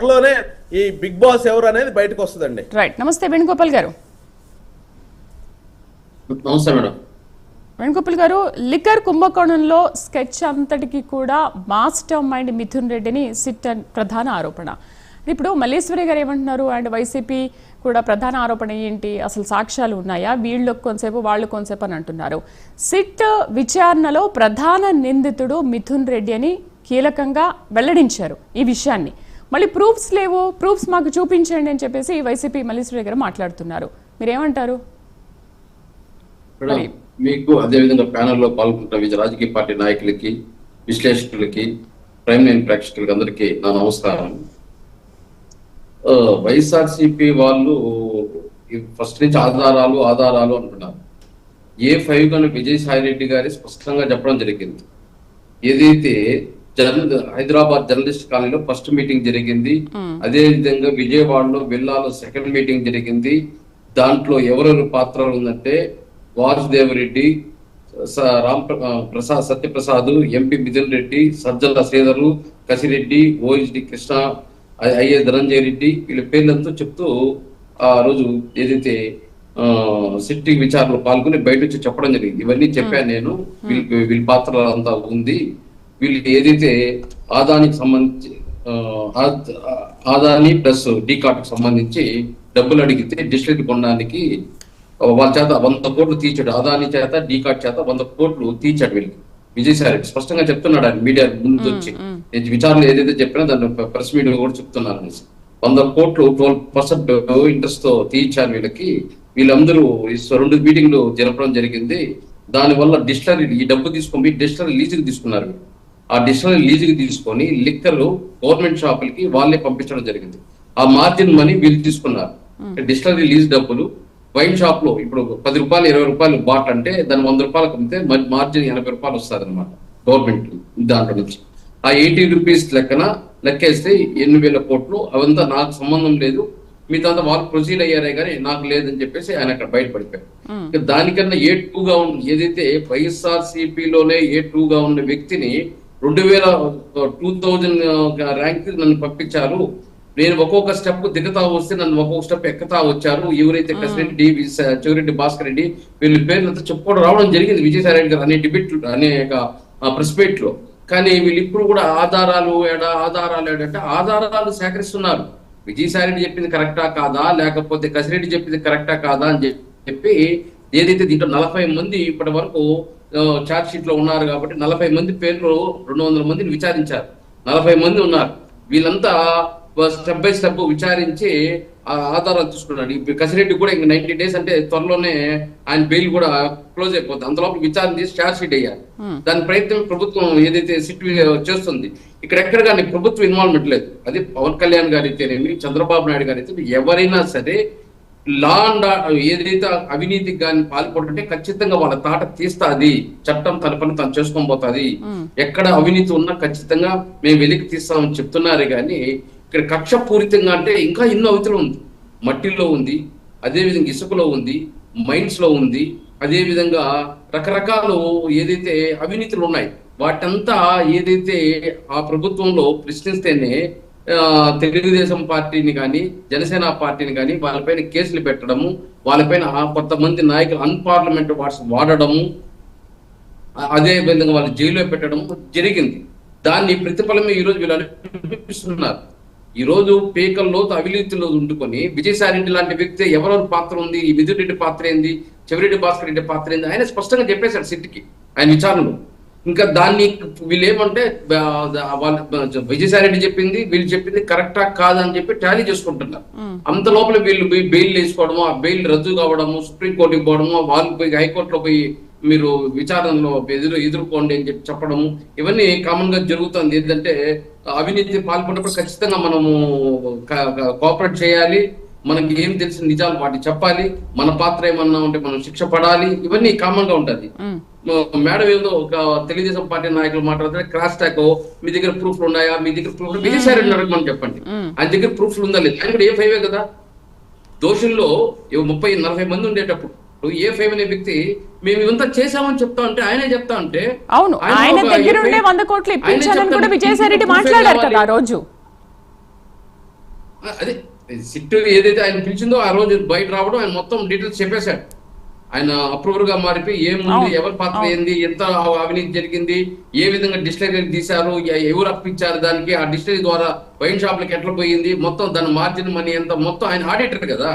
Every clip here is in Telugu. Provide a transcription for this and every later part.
త్వరలోనే ఈ బిగ్ బాస్ ఎవరు అనేది బయటకు వస్తుందండి. రైట్. నమస్తే వేణుగోపాల్ గారు. నమస్తే మేడం. వేణుగోపాల్ గారు, లిక్కర్ కుంభకోణంలో స్కెచ్ అంతటికి కూడా మాస్టర్ మైండ్ మిథున్ రెడ్డిని సిట్ ప్రధాన ఆరోపణ. ఇప్పుడు మల్లేశ్వరి గారు ఏమంటున్నారు, అండ్ వైసీపీ కూడా ప్రధాన ఆరోపణ ఏంటి, అసలు సాక్ష్యాలు ఉన్నాయా, వీళ్ళు కొంతసేపు వాళ్ళు కొంతసేపు అని అంటున్నారు. సిట్ విచారణలో ప్రధాన నిందితుడు మిథున్ రెడ్డి అని కీలకంగా వెల్లడించారు ఈ విషయాన్ని. మళ్ళీ ప్రూఫ్స్ లేవు, ప్రూఫ్స్ మాకు చూపించండి అని చెప్పేసి వైసీపీ మల్లేశ్వరి గారు మాట్లాడుతున్నారు. మీరేమంటారు? మీకు అదేవిధంగా ప్యానెల్లో పాల్గొంటున్న వివిధ రాజకీయ పార్టీ నాయకులకి, విశ్లేషకులకి, ప్రైమ్ లైన్ ప్రేక్షకులకి అందరికీ నా నమస్కారం. వైఎస్ఆర్సీపీ వాళ్ళు ఫస్ట్ నుంచి ఆధారాలు అంటున్నారు. A5 కన్నా విజయసాయి రెడ్డి గారి స్పష్టంగా చెప్పడం జరిగింది. ఏదైతే హైదరాబాద్ జర్నలిస్ట్ కాలనీలో ఫస్ట్ మీటింగ్ జరిగింది, అదే విధంగా విజయవాడలో బిల్లాలో సెకండ్ మీటింగ్ జరిగింది. దాంట్లో ఎవరెవరు పాత్రలు ఉందంటే Vasudeva Reddy, Prasad, Satyaprasad, MP Mithun Reddy, Sajjala Sridhar, Kasireddy, OSD Krishna, IA Dhananjaya Reddy, వీళ్ళ పేర్లంతా చెప్తూ ఆ రోజు ఏదైతే సిట్టింగ్ విచారణలో పాల్గొని బయట వచ్చి చెప్పడం జరిగింది. ఇవన్నీ చెప్పాను నేను. వీళ్ళ పాత్ర అంతా ఉంది. వీళ్ళు ఏదైతే ఆదానికి సంబంధించి ఆదాని ప్లస్ డీకాట్ కి సంబంధించి డబ్బులు అడిగితే డిస్ట్రిక్ట్ కొనడానికి వాళ్ళ చేత 100 కోట్లు తీర్చాడు. అదాని చేత డీకాట్ చేత 100 కోట్లు తీర్చాడు వీళ్ళకి. విజయసాయి రెడ్డి స్పష్టంగా చెప్తున్నాడు ఆయన మీడియా ముందు వచ్చి, విచారణ ఏదైతే చెప్పినా దాన్ని ప్రెస్ మీడియా కూడా చెప్తున్నారు అనేసి. 100 కోట్లు 12% ఇంట్రెస్ట్ తో తీర్చారు వీళ్ళకి. వీళ్ళందరూ 2 మీటింగ్లు జరపడం జరిగింది. దానివల్ల డిస్టిలరీ ఈ డబ్బు తీసుకొని డిస్టిలరీ లీజుకి తీసుకున్నారు. ఆ డిస్టిలరీ లీజుకి తీసుకొని లిక్కర్లు గవర్నమెంట్ షాపులకి వాళ్ళే పంపించడం జరిగింది. ఆ మార్జిన్ మనీ వీళ్ళు తీసుకున్నారు. డిస్టిలరీ లీజ్ డబ్బులు వైన్ షాప్ లో ఇప్పుడు 10 రూపాయలు 20 రూపాయలు బాట్ అంటే దాన్ని 100 రూపాయలకు అమ్మితే మార్జిన్ 80 రూపాయలు వస్తుంది అనమాట గవర్నమెంట్ దాంట్లో నుంచి. ఆ 80 రూపీస్ లెక్కేస్తే 8,000 కోట్లు. అవంతా నాకు సంబంధం లేదు, మీతో వాళ్ళు ప్రొసీడ్ అయ్యారే కానీ నాకు లేదని చెప్పేసి ఆయన అక్కడ బయటపడిపోయారు. దానికన్నా A2గా ఉన్న ఏదైతే వైఎస్ఆర్సీపీలోనే A2గా ఉన్న వ్యక్తిని 2000 ర్యాంక్ నన్ను పంపించారు. నేను ఒక్కొక్క స్టెప్ దిగుతా వస్తే నన్ను ఒక్కొక్క స్టెప్ ఎక్కుతా వచ్చారు. ఎవరైతే కసిరెడ్డి, చెవిరెడ్డి భాస్కర్ రెడ్డి వీళ్ళ పేర్లంతా చెప్పుకోవడం రావడం జరిగింది విజయసాయి రెడ్డి గారు అనే డిబేట్ అనేక ప్రెస్ మీట్ లో. కానీ వీళ్ళు ఇప్పుడు కూడా ఆధారాలు ఏడంటే ఆధారాలు సేకరిస్తున్నారు. విజయసాయి రెడ్డి చెప్పింది కరెక్టా కాదా, లేకపోతే కసిరెడ్డి చెప్పింది కరెక్టా కాదా అని చెప్పి ఏదైతే దీంట్లో 40 మంది ఇప్పటి వరకు చార్జ్ షీట్ లో ఉన్నారు కాబట్టి 40 మంది పేర్లు 200 మందిని విచారించారు. 40 మంది ఉన్నారు. వీళ్ళంతా స్టెప్ బై స్టెప్ విచారించి ఆధారాలు తీసుకున్నాడు. కసిరెడ్డి కూడా ఇంక 90 days అంటే త్వరలోనే ఆయన బెయిల్ కూడా క్లోజ్ అయిపోతుంది. అంతలోపు విచారణ చేసి ఛార్జ్ షీట్ అయ్యారు. దాని ప్రయత్నం ప్రభుత్వం ఏదైతే సిట్ చేస్తుంది, ఇక్కడ ఎక్కడ కానీ ప్రభుత్వం ఇన్వాల్వ్మెంట్ లేదు. అది పవన్ కళ్యాణ్ గారు అయితేనేమి, చంద్రబాబు నాయుడు గారు అయితే ఎవరైనా సరే లా అండ్ ఏదైతే అవినీతికి కానీ పాల్పడుతుంటే ఖచ్చితంగా వాళ్ళ తాట తీస్తుంది. చట్టం తన పని తను చేసుకొని పోతుంది. ఎక్కడ అవినీతి ఉన్నా ఖచ్చితంగా మేము వెలికి తీస్తామని చెప్తున్నారు. కానీ ఇక్కడ కక్ష పూరితంగా అంటే ఇంకా ఎన్నో అవితులు ఉంది. మట్టిలో ఉంది, అదేవిధంగా ఇసుకలో ఉంది, మైన్స్ లో ఉంది, అదేవిధంగా రకరకాలు ఏదైతే అవినీతులు ఉన్నాయి వాటంతా ఏదైతే ఆ ప్రభుత్వంలో ప్రశ్నిస్తేనే తెలుగుదేశం పార్టీని కానీ జనసేన పార్టీని కానీ వాళ్ళపైన కేసులు పెట్టడము, వాళ్ళపైన కొంతమంది నాయకులు అన్పార్లమెంట్ వర్డ్స్ వాడడము, అదే విధంగా వాళ్ళు జైల్లో పెట్టడం జరిగింది. దాన్ని ప్రతిఫలమే ఈరోజు వీళ్ళు అనిపిస్తున్నారు. ఈ రోజు పీకల్లో అవినీతిలో ఉండుకొని విజయసాయి రెడ్డి లాంటి వ్యక్తి ఎవరెవరి పాత్ర ఉంది, ఈ మిథున్ రెడ్డి పాత్ర ఏంది, చెవిరెడ్డి భాస్కర్ రెడ్డి పాత్ర ఏంది ఆయన స్పష్టంగా చెప్పేశాడు సిట్కి ఆయన విచారణలో. ఇంకా దాన్ని వీళ్ళు ఏమంటే విజయసాయి రెడ్డి చెప్పింది వీళ్ళు చెప్పింది కరెక్టా కాదని చెప్పి టాలీ చేసుకుంటున్నారు. అంత లోపల వీళ్ళు బెయిల్ వేసుకోవడము, ఆ బెయిల్ రద్దు కావడము, సుప్రీంకోర్టుకి పోవడము, వాళ్ళు పోయి హైకోర్టులో పోయి మీరు విచారణలో ఎదుర్కోండి అని చెప్పి చెప్పడము, ఇవన్నీ కామన్ గా జరుగుతుంది. ఏంటంటే అవినీతి పాల్పడినప్పుడు ఖచ్చితంగా మనము కోఆపరేట్ చేయాలి, మనకి ఏం తెలిసిన నిజాలు వాటి చెప్పాలి, మన పాత్ర ఏమన్నా ఉంటే మనం శిక్ష పడాలి, ఇవన్నీ కామన్ గా ఉంటది. మేడం ఏదో ఒక తెలుగుదేశం పార్టీ నాయకులు మాట్లాడితే క్రాస్ టాక్ మీ దగ్గర ప్రూఫ్లు ఉన్నాయా, మీ దగ్గర ప్రూఫ్ విజయసాయి రెడ్డి అడగమని చెప్పండి, ఆయన దగ్గర ప్రూఫ్లు ఉందా లేదు. ఆయన కూడా A5 కదా. దోషుల్లో 30-40 మంది ఉండేటప్పుడు A5 అనే వ్యక్తి మేము ఇవంతా చేశామని చెప్తా ఉంటే ఆయనే చెప్తా ఉంటే అవును ఆయన దగ్గర ఉండే 100 కోట్లు ఇప్పించాలని కూడా విజయసాయి రెడ్డి మాట్లాడారు కదా ఆ రోజు. అదే సిట్ ఏదైతే ఆయన పిలిచిందో ఆ రోజు బయట రావడం, ఆయన మొత్తం డీటెయిల్స్ చెప్పేశాడు. ఆయన అప్రూవర్ గా మారిపోయి ఏముంది, ఎవరి పాత్ర ఏంది, ఎంత అవినీతి జరిగింది, ఏ విధంగా డిస్టిలరీ తీశారు, ఎవరు అప్పించారు దానికి, ఆ డిస్టిలరీ ద్వారా వైన్ షాప్లకి ఎట్లా పోయింది, మొత్తం దాని మార్జిన్ మనీ ఎంత, మొత్తం ఆయన ఆడిటర్ కదా,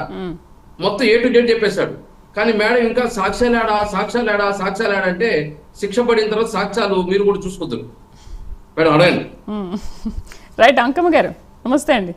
మొత్తం ఏ టు జెడ్ చెప్పేశాడు. కానీ మేడం ఇంకా సాక్ష్యాలు అంటే శిక్ష పడిన తర్వాత సాక్ష్యాలు మీరు కూడా చూసుకుంటారు మేడం. అడగండి. రైట్, అంకమ్మ గారు నమస్తే అండి.